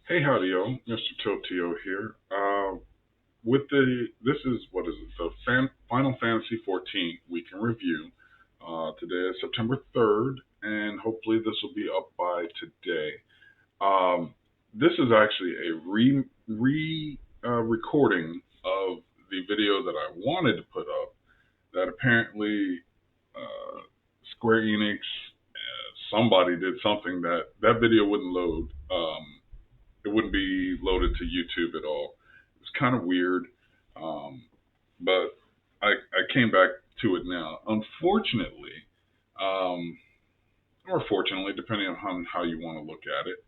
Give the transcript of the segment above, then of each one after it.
Hey, howdy, yo, Mr. Totio here. This is what is it? The Final Fantasy 14 week in review. Today is September 3rd, and hopefully this will be up by today. Um, this is actually a recording of the video that I wanted to put up. That apparently Square Enix, somebody did something that video wouldn't load. It wouldn't be loaded to YouTube at all. It's kind of weird, um, but I came back to it now. Unfortunately, um, or fortunately, depending on how you want to look at it,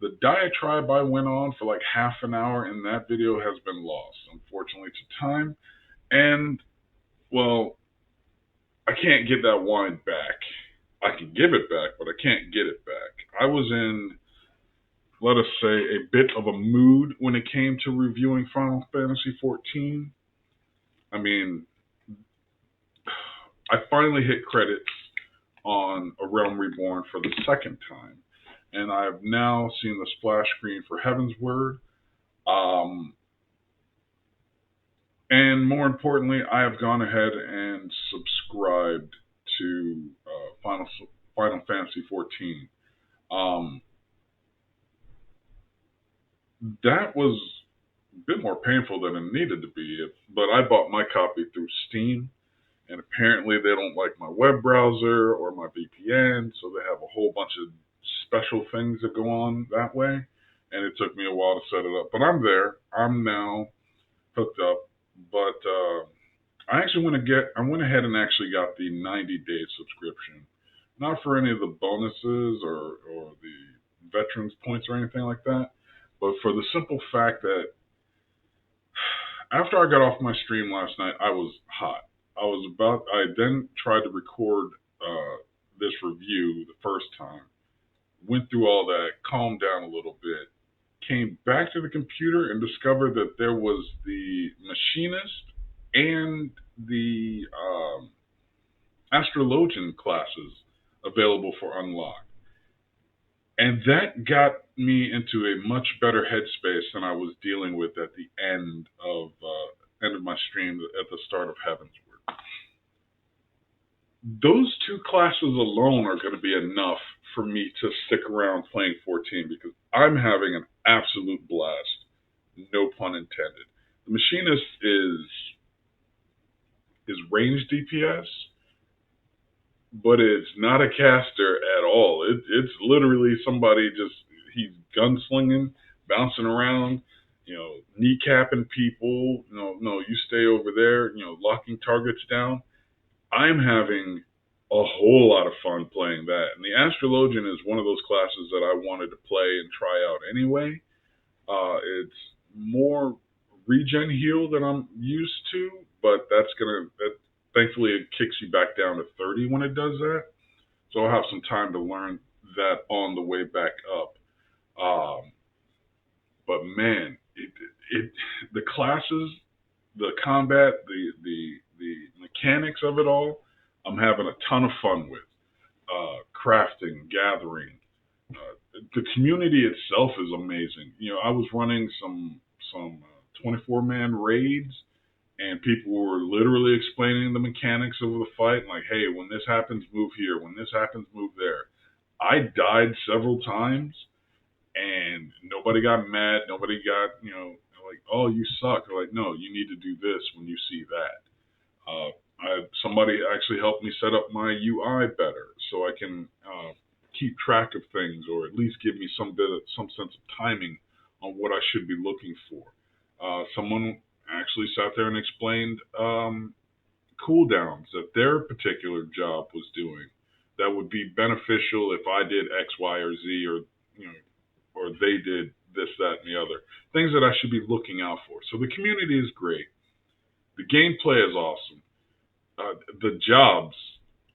the diatribe I went on for like half an hour in that video has been lost, unfortunately, to time. And, well, I can't get that wine back. I can give it back, but I can't get it back. I was in, let us say, a bit of a mood when it came to reviewing Final Fantasy XIV. I mean, I finally hit credits on A Realm Reborn for the second time, and I have now seen the splash screen for Heaven's Word. Um, and more importantly, I have gone ahead and subscribed to Final Fantasy XIV. Um, that was a bit more painful than it needed to be, but I bought my copy through Steam, and apparently they don't like my web browser or my VPN, so they have a whole bunch of special things that go on that way. And it took me a while to set it up, but I'm there. I'm now hooked up. But I went ahead and actually got the 90-day subscription, not for any of the bonuses or the veterans points or anything like that, but for the simple fact that after I got off my stream last night, I was hot. I then tried to record this review the first time, went through all that, calmed down a little bit, came back to the computer and discovered that there was the machinist and the astrologian classes available for unlock. And that got me into a much better headspace than I was dealing with at the end of my stream at the start of Heaven's Word. Those two classes alone are going to be enough for me to stick around playing 14 because I'm having an absolute blast. No pun intended. The machinist is range DPS, but it's not a caster at all. It's literally somebody just he's gunslinging, bouncing around, kneecapping people. No, you stay over there. Locking targets down. I'm having a whole lot of fun playing that, and the Astrologian is one of those classes that I wanted to play and try out anyway. It's more regen heal than I'm used to, but thankfully it kicks you back down to 30 when it does that. So I'll have some time to learn that on the way back up. Um, but man, it the classes, the combat, the mechanics of it all, I'm having a ton of fun with. Crafting, gathering. The community itself is amazing. I was running some 24-man raids, and people were literally explaining the mechanics of the fight. Like, hey, when this happens, move here. When this happens, move there. I died several times, and nobody got mad. Nobody got like, oh, you suck. They're like, no, you need to do this when you see that. Somebody actually helped me set up my UI better so I can keep track of things, or at least give me some sense of timing on what I should be looking for. Someone actually sat there and explained cooldowns that their particular job was doing that would be beneficial if I did X, Y, or Z, or they did this, that, and the other. Things that I should be looking out for. So the community is great. The gameplay is awesome. The jobs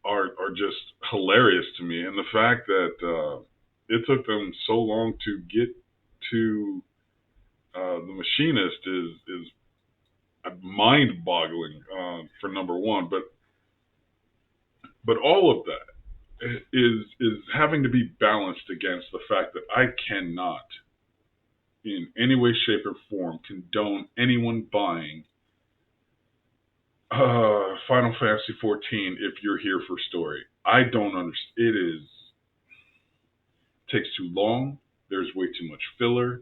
are just hilarious to me, and the fact that it took them so long to get to the machinist is mind-boggling for number one. But all of that is having to be balanced against the fact that I cannot in any way, shape, or form condone anyone buying Final Fantasy 14 if you're here for story. I don't understand. Takes too long. There's way too much filler,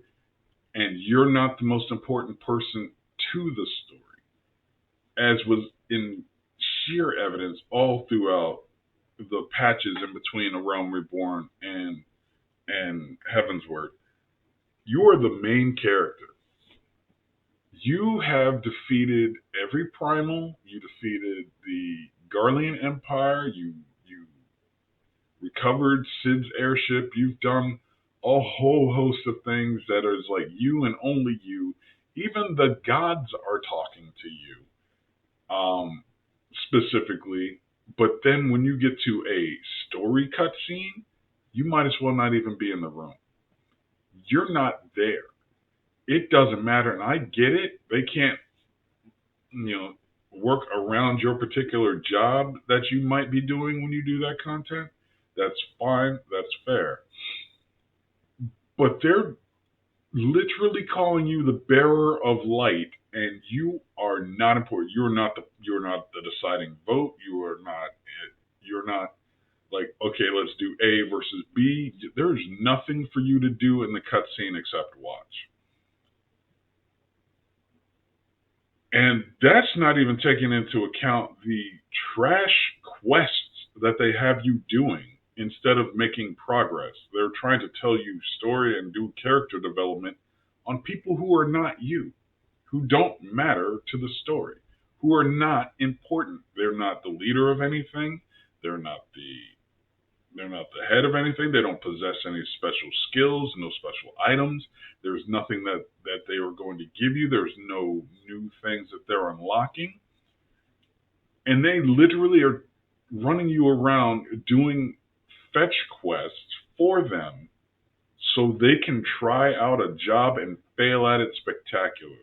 and you're not the most important person to the story, as was in sheer evidence all throughout the patches in between A Realm Reborn and Heavensward. You are the main character. You have defeated every primal. You defeated the Garlean Empire. You recovered Sid's airship. You've done a whole host of things that is like you and only you. Even the gods are talking to you, specifically. But then when you get to a story cutscene, you might as well not even be in the room. You're not there. It doesn't matter, and I get it. They can't, you know, work around your particular job that you might be doing when you do that content. That's fine. That's fair. But they're literally calling you the bearer of light, and you are not important. You're not the deciding vote. You are not. You're not like, okay, let's do A versus B. There's nothing for you to do in the cutscene except watch. And that's not even taking into account the trash quests that they have you doing instead of making progress. They're trying to tell you story and do character development on people who are not you, who don't matter to the story, who are not important. They're not the leader of anything. They're not the they're not the head of anything. They don't possess any special skills, no special items. There's nothing that they are going to give you. There's no new things that they're unlocking. And they literally are running you around doing fetch quests for them so they can try out a job and fail at it spectacularly.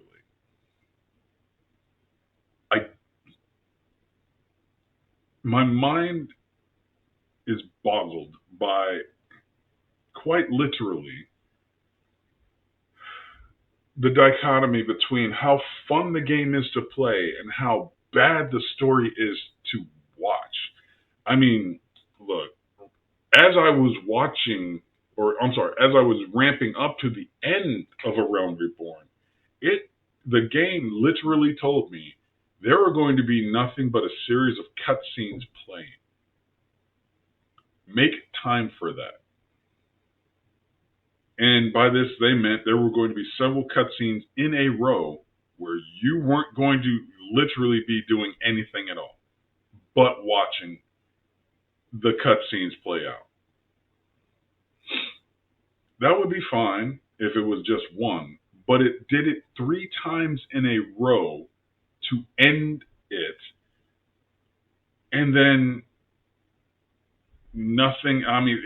I My mind is boggled by, quite literally, the dichotomy between how fun the game is to play and how bad the story is to watch. I mean, look, as I was watching, or I'm sorry, as I was ramping up to the end of A Realm Reborn, the game literally told me there are going to be nothing but a series of cutscenes playing. Make time for that. And by this, they meant there were going to be several cutscenes in a row where you weren't going to literally be doing anything at all but watching the cutscenes play out. That would be fine if it was just one, but it did it 3 times in a row to end it, and then nothing. I mean,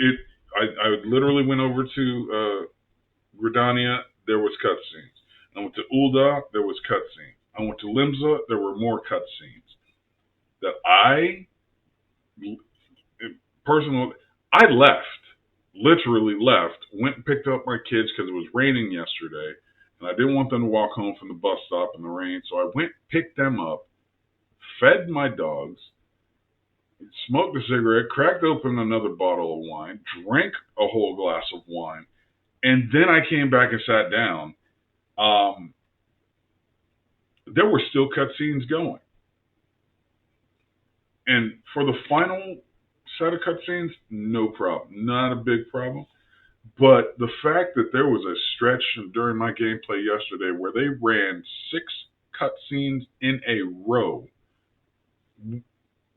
I literally went over to Gridania, there was cutscenes. I went to Ul'dah, there was cutscenes. I went to Limsa, there were more cutscenes. That I personally, I left, literally left, went and picked up my kids because it was raining yesterday, and I didn't want them to walk home from the bus stop in the rain, so I went, picked them up, fed my dogs, smoked a cigarette, cracked open another bottle of wine, drank a whole glass of wine, and then I came back and sat down. There were still cutscenes going. And for the final set of cutscenes, no problem. Not a big problem. But the fact that there was a stretch during my gameplay yesterday where they ran 6 cutscenes in a row,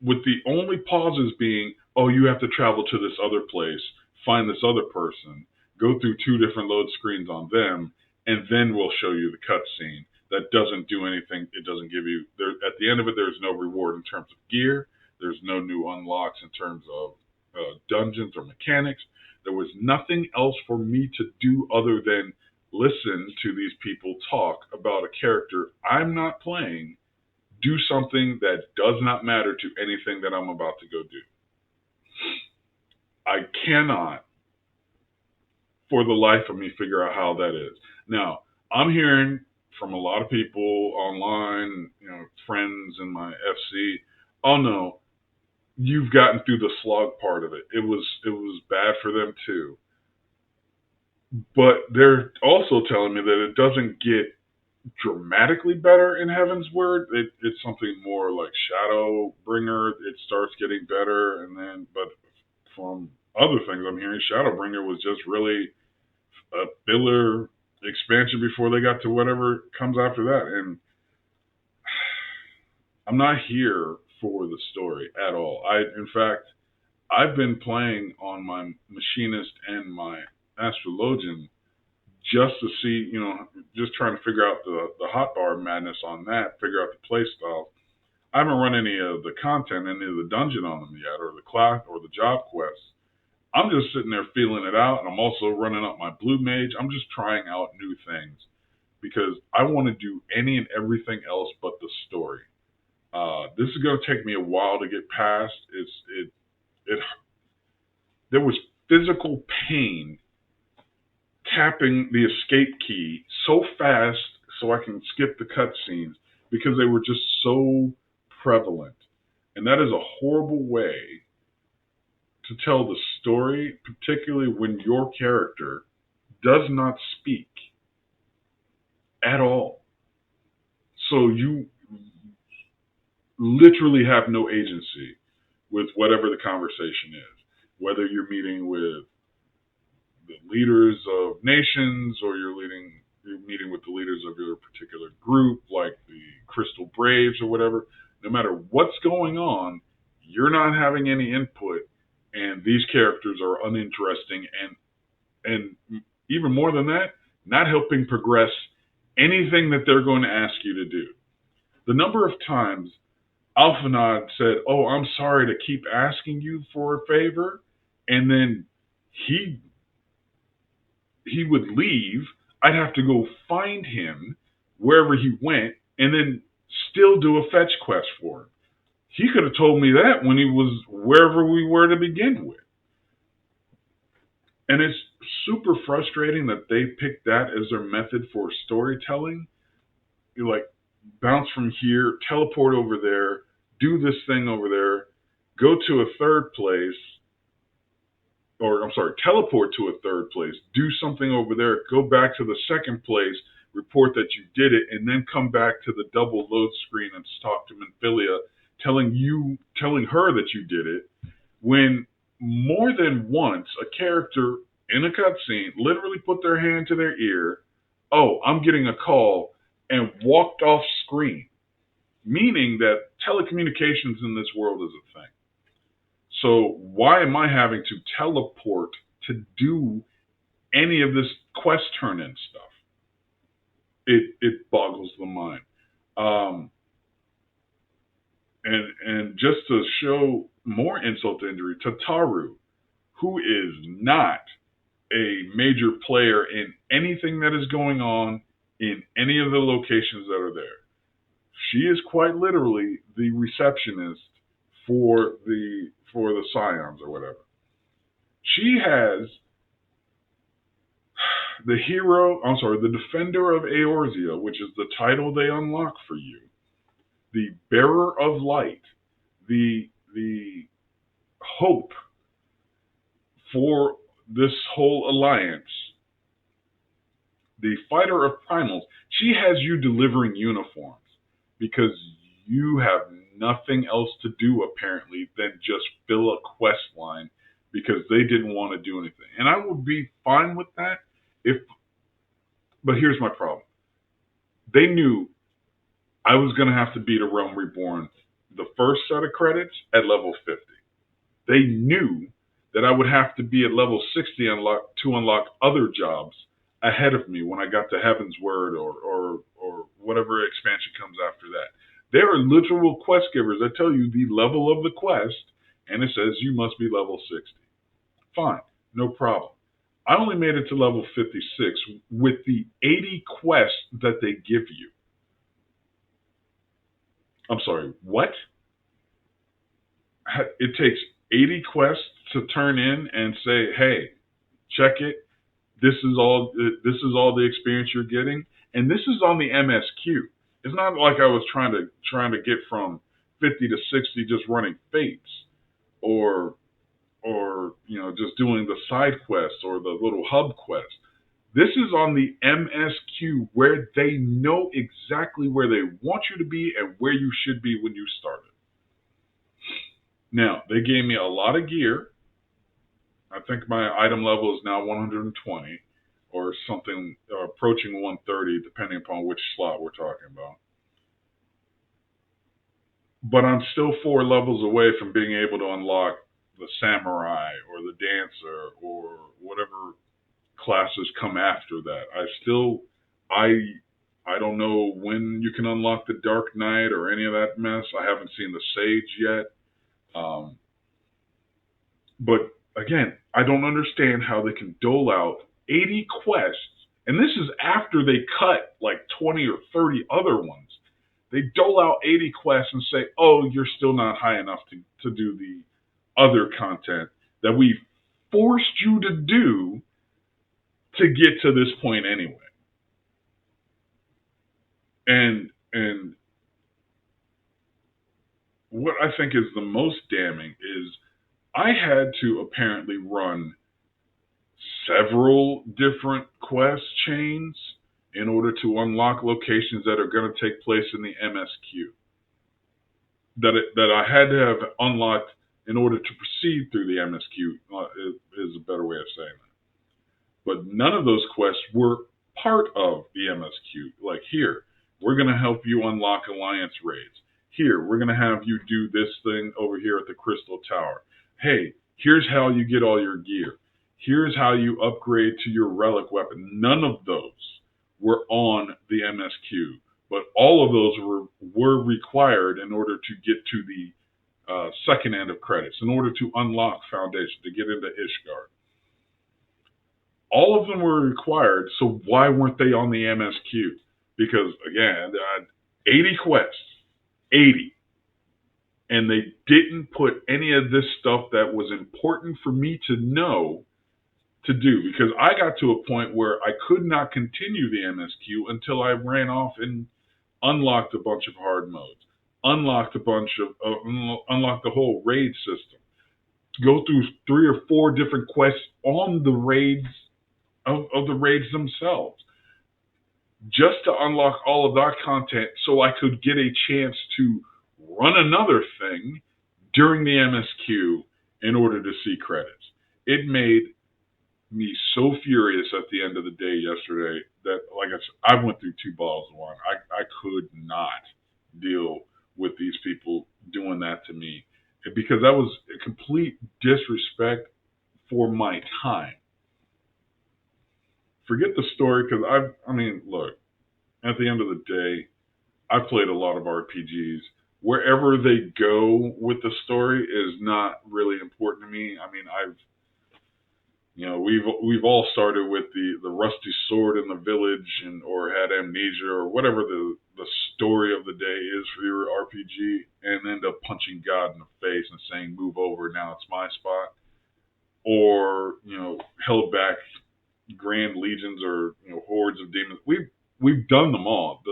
with the only pauses being, oh, you have to travel to this other place, find this other person, go through 2 different load screens on them, and then we'll show you the cutscene. That doesn't do anything. It doesn't give you, at the end of it, there's no reward in terms of gear. There's no new unlocks in terms of dungeons or mechanics. There was nothing else for me to do other than listen to these people talk about a character I'm not playing, do something that does not matter to anything that I'm about to go do. I cannot for the life of me figure out how that is. Now, I'm hearing from a lot of people online, friends in my FC, oh no, you've gotten through the slog part of it. It was bad for them too. But they're also telling me that it doesn't get dramatically better in Heaven's Word. It's something more like Shadowbringer. It starts getting better, and then, but from other things I'm hearing, Shadowbringer was just really a filler expansion before they got to whatever comes after that. And I'm not here for the story at all. In fact, I've been playing on my Machinist and my Astrologian just to see, just trying to figure out the hotbar madness on that, figure out the play style. I haven't run any of the content, any of the dungeon on them yet, or the class, or the job quests. I'm just sitting there feeling it out, and I'm also running up my blue mage. I'm just trying out new things because I want to do any and everything else but the story. This is going to take me a while to get past. It there was physical pain tapping the escape key so fast so I can skip the cutscenes because they were just so prevalent. And that is a horrible way to tell the story, particularly when your character does not speak at all. So you literally have no agency with whatever the conversation is, whether you're meeting with the leaders of nations or you're meeting with the leaders of your particular group, like the Crystal Braves or whatever. No matter what's going on, you're not having any input, and these characters are uninteresting, and even more than that, not helping progress anything that they're going to ask you to do. The number of times Alphanod said, "Oh, I'm sorry to keep asking you for a favor," and then he would leave. I'd have to go find him wherever he went and then still do a fetch quest for him. He could have told me that when he was wherever we were to begin with. And it's super frustrating that they picked that as their method for storytelling. You like bounce from here, teleport over there, do this thing over there, go to a third place, or I'm sorry, teleport to a third place, do something over there, go back to the second place, report that you did it, and then come back to the double load screen and talk to Minfilia, telling her that you did it, when more than once a character in a cutscene literally put their hand to their ear, "Oh, I'm getting a call," and walked off screen, meaning that telecommunications in this world is a thing. So why am I having to teleport to do any of this quest turn-in stuff? It boggles the mind. And just to show more insult to injury, Tataru, who is not a major player in anything that is going on in any of the locations that are there, she is quite literally the receptionist for the Scions or whatever. She has the Defender of Eorzea, which is the title they unlock for you, the Bearer of Light, the hope for this whole alliance, the Fighter of Primals. She has you delivering uniforms because you have nothing else to do apparently than just fill a quest line because they didn't want to do anything. And I would be fine with that but here's my problem. They knew I was going to have to beat A Realm Reborn the first set of credits at level 50. They knew that I would have to be at level 60 to unlock other jobs ahead of me when I got to Heaven's Word or whatever expansion comes after that. There are literal quest givers that tell you the level of the quest, and it says you must be level 60. Fine, no problem. I only made it to level 56 with the 80 quests that they give you. I'm sorry, what? It takes 80 quests to turn in and say, "Hey, check it. This is all the experience you're getting, and this is on the MSQ. It's not like I was trying to get from 50 to 60 just running fates, or just doing the side quests or the little hub quests. This is on the MSQ, where they know exactly where they want you to be and where you should be when you started. Now, they gave me a lot of gear. I think my item level is now 120 or something, approaching 130, depending upon which slot we're talking about. But I'm still 4 levels away from being able to unlock the samurai or the dancer or whatever classes come after that. I don't know when you can unlock the Dark Knight or any of that mess. I haven't seen the Sage yet. But again, I don't understand how they can dole out 80 quests, and this is after they cut like 20 or 30 other ones. They dole out 80 quests and say, oh, you're still not high enough to do the other content that we forced you to do to get to this point anyway. And what I think is the most damning is I had to apparently run several different quest chains in order to unlock locations that are going to take place in the MSQ. That I had to have unlocked in order to proceed through the MSQ is a better way of saying that. But none of those quests were part of the MSQ. Like, here, we're going to help you unlock Alliance raids. Here, we're going to have you do this thing over here at the Crystal Tower. Hey, here's how you get all your gear. Here's how you upgrade to your relic weapon. None of those were on the MSQ, but all of those were required in order to get to the second end of credits, in order to unlock Foundation, to get into Ishgard. All of them were required, so why weren't they on the MSQ? Because, again, 80 quests. 80. And they didn't put any of this stuff that was important for me to know to do, because I got to a point where I could not continue the MSQ until I ran off and unlocked a bunch of hard modes, unlocked the whole raid system, go through 3 or 4 different quests on the raids of the raids themselves, just to unlock all of that content so I could get a chance to run another thing during the MSQ in order to see credits. It made me so furious at the end of the day yesterday that, like I said, I went through 2 bottles of wine. I could not deal with these people doing that to me, because that was a complete disrespect for my time. Forget the story, because I mean, look, at the end of the day, I've played a lot of RPGs. Wherever they go with the story is not really important to me. I mean, we've all started with the rusty sword in the village, or had amnesia, or whatever the story of the day is for your RPG, and end up punching God in the face and saying, "Move over, now it's my spot," or held back grand legions, or hordes of demons. We've done them all.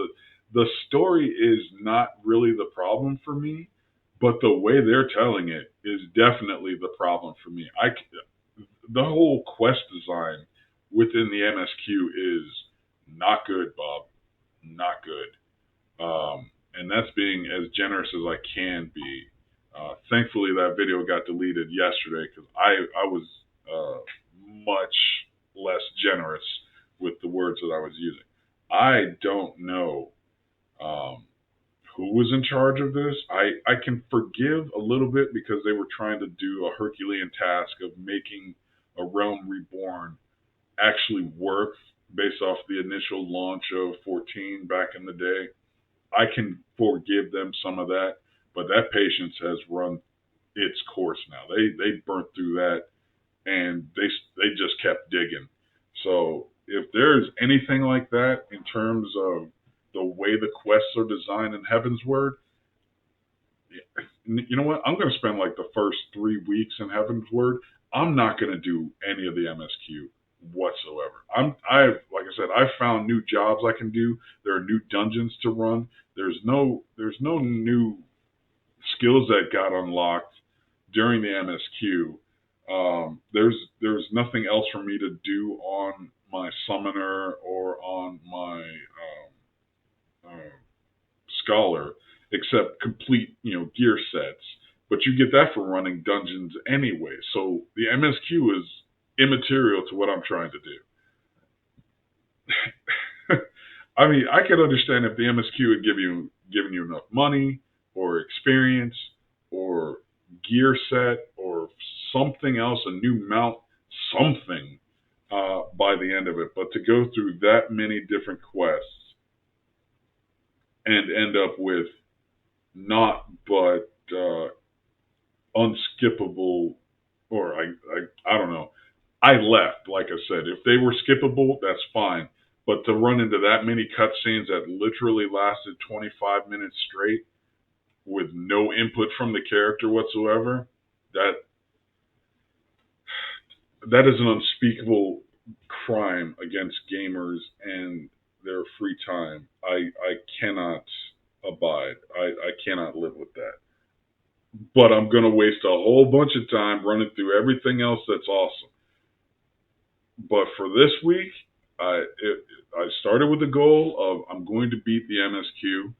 The story is not really the problem for me, but the way they're telling it is definitely the problem for me. The whole quest design within the MSQ is not good, Bob. Not good. And that's being as generous as I can be. Thankfully, that video got deleted yesterday, because I was much less generous with the words that I was using. I don't know who was in charge of this. I can forgive a little bit, because they were trying to do a Herculean task of making a Realm Reborn actually work based off the initial launch of 14 back in the day. I can forgive them some of that, but that patience has run its course now. They burnt through that, and they just kept digging. So if there's anything like that in terms of the way the quests are designed in Heavensward, you know what? I'm going to spend like the first 3 weeks in Heavensward. I'm not going to do any of the MSQ whatsoever. Like I said, I've found new jobs I can do. There are new dungeons to run. There's no new skills that got unlocked during the MSQ. There's nothing else for me to do on my summoner or on my scholar except complete gear sets. But you get that for running dungeons anyway. So the MSQ is immaterial to what I'm trying to do. I mean, I could understand if the MSQ had given you enough money or experience or gear set or something else, a new mount, something by the end of it. But to go through that many different quests and end up with not but unskippable, or I don't know. I left, like I said. If they were skippable, that's fine. But to run into that many cutscenes that literally lasted 25 minutes straight with no input from the character whatsoever, that is an unspeakable crime against gamers and their free time. I cannot abide. I cannot live with that. But I'm going to waste a whole bunch of time running through everything else that's awesome. But for this week, I started with the goal of I'm going to beat the MSQ,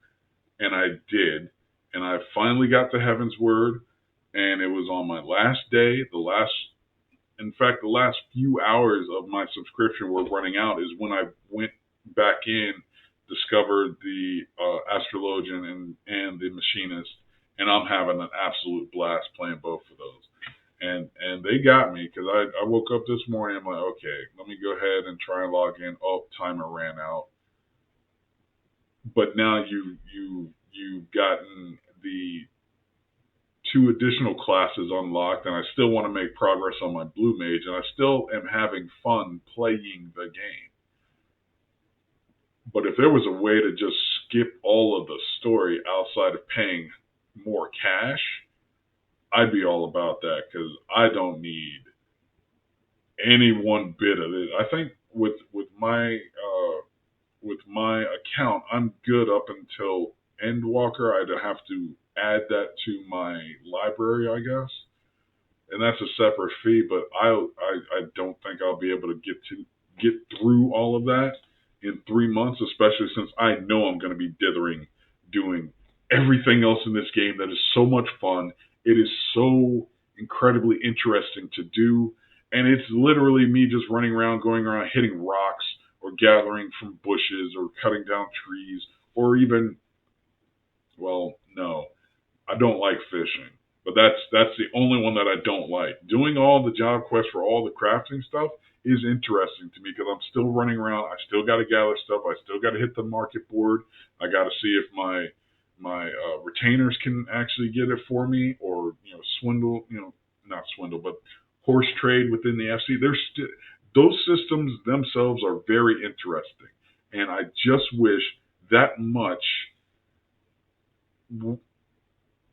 and I did. And I finally got to Heaven's Word, and it was on my last day. In fact, the last few hours of my subscription were running out is when I went back in, discovered the Astrologian and the Machinist, and I'm having an absolute blast playing both of those. And they got me because I woke up this morning. I'm like, okay, let me go ahead and try and log in. Oh, timer ran out. But now you've gotten the 2 additional classes unlocked, and I still want to make progress on my Blue Mage, and I still am having fun playing the game. But if there was a way to just skip all of the story outside of paying more cash, I'd be all about that because I don't need any one bit of it. I think with my account, I'm good up until Endwalker. I'd have to add that to my library, I guess, and that's a separate fee. But I don't think I'll be able to get through all of that in 3 months, especially since I know I'm going to be dithering doing everything else in this game that is so much fun. It is so incredibly interesting to do, and it's literally me just running around, going around, hitting rocks, or gathering from bushes, or cutting down trees, or even, well, no, I don't like fishing, but that's the only one that I don't like. Doing all the job quests for all the crafting stuff is interesting to me because I'm still running around. I still got to gather stuff. I still got to hit the market board. I got to see if my retainers can actually get it for me, or swindle, not swindle, but horse trade within the FC. Those systems themselves are very interesting, and I just wish that much. Well,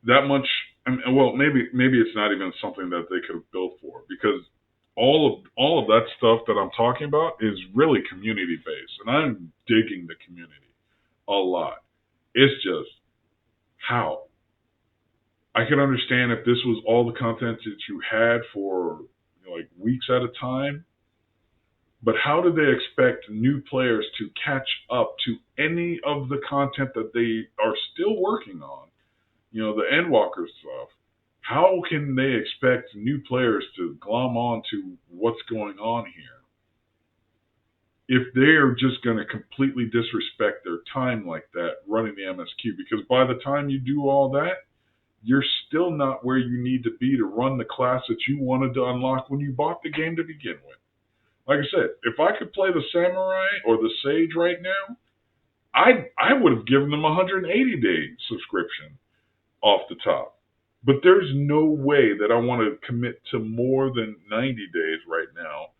maybe it's not even something that they could have built for, because all of that stuff that I'm talking about is really community based, and I'm digging the community a lot. It's just how I can understand if this was all the content that you had for like weeks at a time, but how do they expect new players to catch up to any of the content that they are still working on? The Endwalker stuff. How can they expect new players to glom on to what's going on here if they're just going to completely disrespect their time like that running the MSQ? Because by the time you do all that, you're still not where you need to be to run the class that you wanted to unlock when you bought the game to begin with. Like I said, if I could play the Samurai or the Sage right now, I would have given them a 180-day subscription off the top. But there's no way that I want to commit to more than 90 days right now,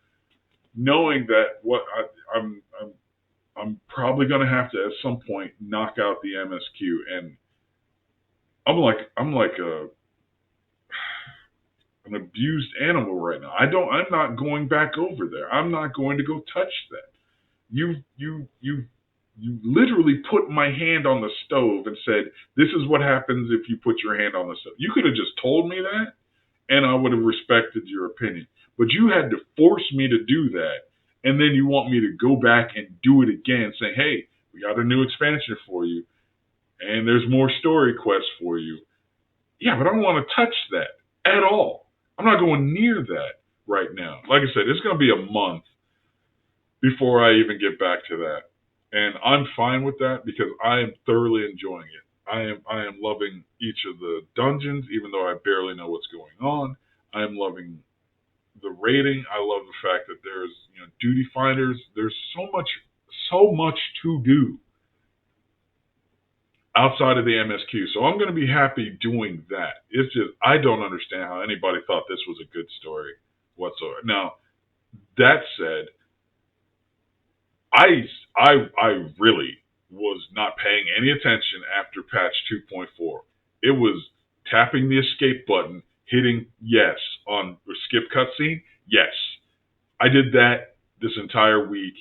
knowing that I'm probably going to have to at some point knock out the MSQ, and I'm like an abused animal right now. I'm not going back over there. I'm not going to go touch that. You literally put my hand on the stove and said, "This is what happens if you put your hand on the stove." You could have just told me that, and I would have respected your opinion. But you had to force me to do that, and then you want me to go back and do it again, saying, "Hey, we got a new expansion for you, and there's more story quests for you." Yeah, but I don't want to touch that at all. I'm not going near that right now. Like I said, it's going to be a month before I even get back to that. And I'm fine with that because I am thoroughly enjoying it. I am loving each of the dungeons, even though I barely know what's going on. I am loving the rating. I love the fact that there's duty finders. There's so much to do outside of the MSQ. So I'm going to be happy doing that. It's just I don't understand how anybody thought this was a good story whatsoever. Now that said, I really was not paying any attention after patch 2.4. It was tapping the escape button, hitting yes on or skip cutscene. Yes, I did that this entire week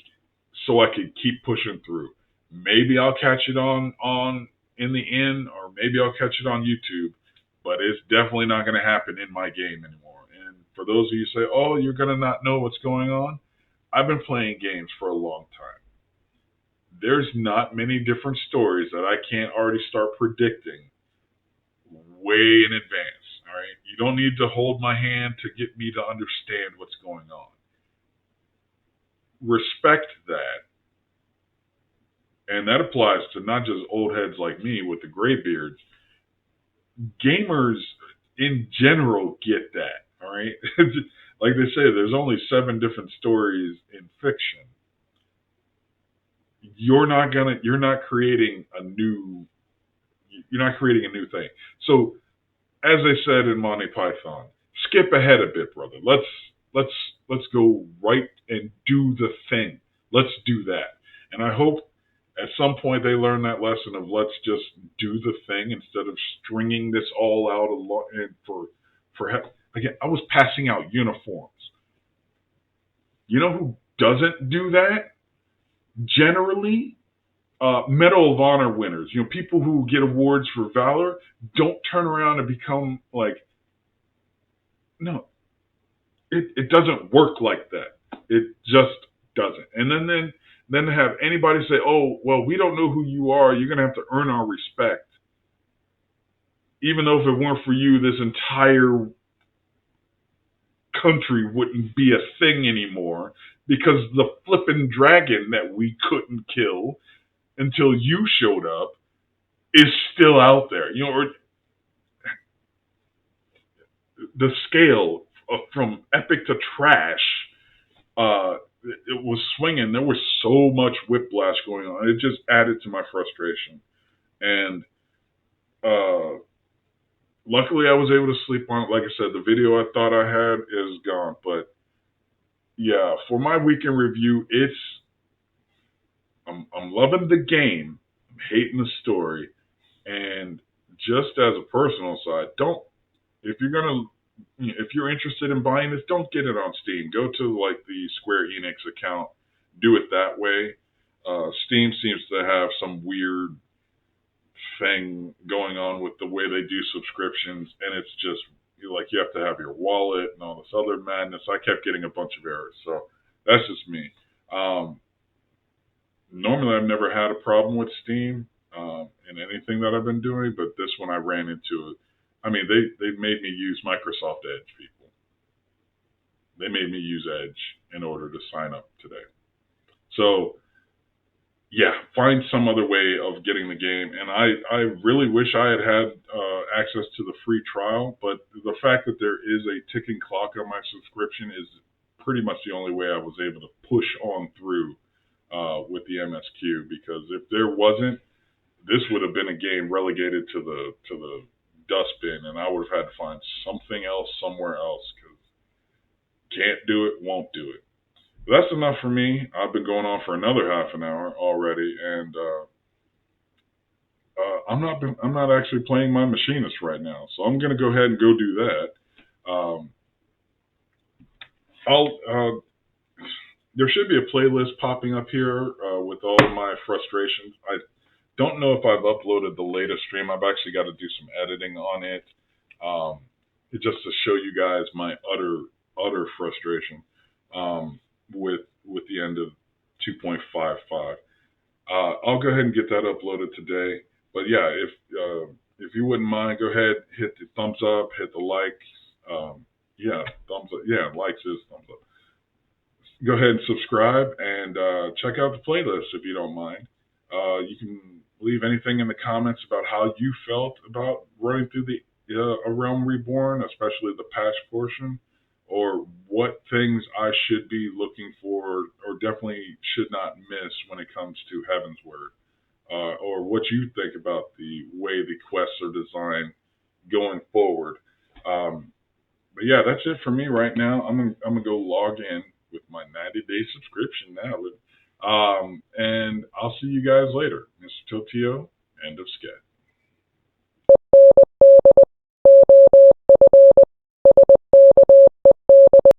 so I could keep pushing through. Maybe I'll catch it on in the end, or maybe I'll catch it on YouTube. But it's definitely not going to happen in my game anymore. And for those of you who say, "Oh, you're going to not know what's going on," I've been playing games for a long time. There's not many different stories that I can't already start predicting way in advance. All right, you don't need to hold my hand to get me to understand what's going on. Respect that, and that applies to not just old heads like me with the gray beards. Gamers in general get that. All right, like they say, there's only 7 different stories in fiction. You're not creating a new thing. So, as I said in Monty Python, skip ahead a bit, brother. Let's go right and do the thing. Let's do that. And I hope at some point they learn that lesson of let's just do the thing instead of stringing this all out a lot. And again, I was passing out uniforms. You know who doesn't do that? Generally, Medal of Honor winners, people who get awards for valor, don't turn around and become like, no, it doesn't work like that. It just doesn't. And then to have anybody say, "Oh, well, we don't know who you are. You're going to have to earn our respect," even though if it weren't for you, this entire country wouldn't be a thing anymore because the flippin' dragon that we couldn't kill until you showed up is still out there. Or the scale from epic to trash, it was swinging. There was so much whiplash going on. It just added to my frustration. And luckily, I was able to sleep on it. Like I said, the video I thought I had is gone. But yeah, for my weekend review, I'm loving the game. I'm hating the story. And just as a personal side, if you're interested in buying this, don't get it on Steam. Go to like the Square Enix account. Do it that way. Steam seems to have some weird thing going on with the way they do subscriptions, and it's just you have to have your wallet and all this other madness. I kept getting a bunch of errors, so that's just me. Normally, I've never had a problem with Steam in anything that I've been doing, but this one I ran into it. I mean, they made me use Microsoft Edge, people. They made me use Edge in order to sign up today. So, yeah, find some other way of getting the game. And I really wish I had access to the free trial, but the fact that there is a ticking clock on my subscription is pretty much the only way I was able to push on through with the MSQ. Because if there wasn't, this would have been a game relegated to the dustbin, and I would have had to find something else somewhere else because can't do it, won't do it. But that's enough for me. I've been going on for another half an hour already, and I'm not actually playing my machinist right now, so I'm gonna go ahead and go do that. I'll there should be a playlist popping up here with all of my frustrations. I don't know if I've uploaded the latest stream. I've actually got to do some editing on it, um, just to show you guys my utter frustration with the end of 2.55. I'll go ahead and get that uploaded today. But yeah, if you wouldn't mind, go ahead, hit the thumbs up, hit the like. Yeah, thumbs up. Yeah, likes is thumbs up. Go ahead and subscribe and check out the playlist if you don't mind. You can leave anything in the comments about how you felt about running through the A Realm Reborn, especially the patch portion, or what things I should be looking for or definitely should not miss when it comes to Heaven's Word, or what you think about the way the quests are designed going forward. Um, but yeah, that's it for me right now. I'm gonna go log in with my 90-day subscription now. And I'll see you guys later. Mr. Totio, end of sketch.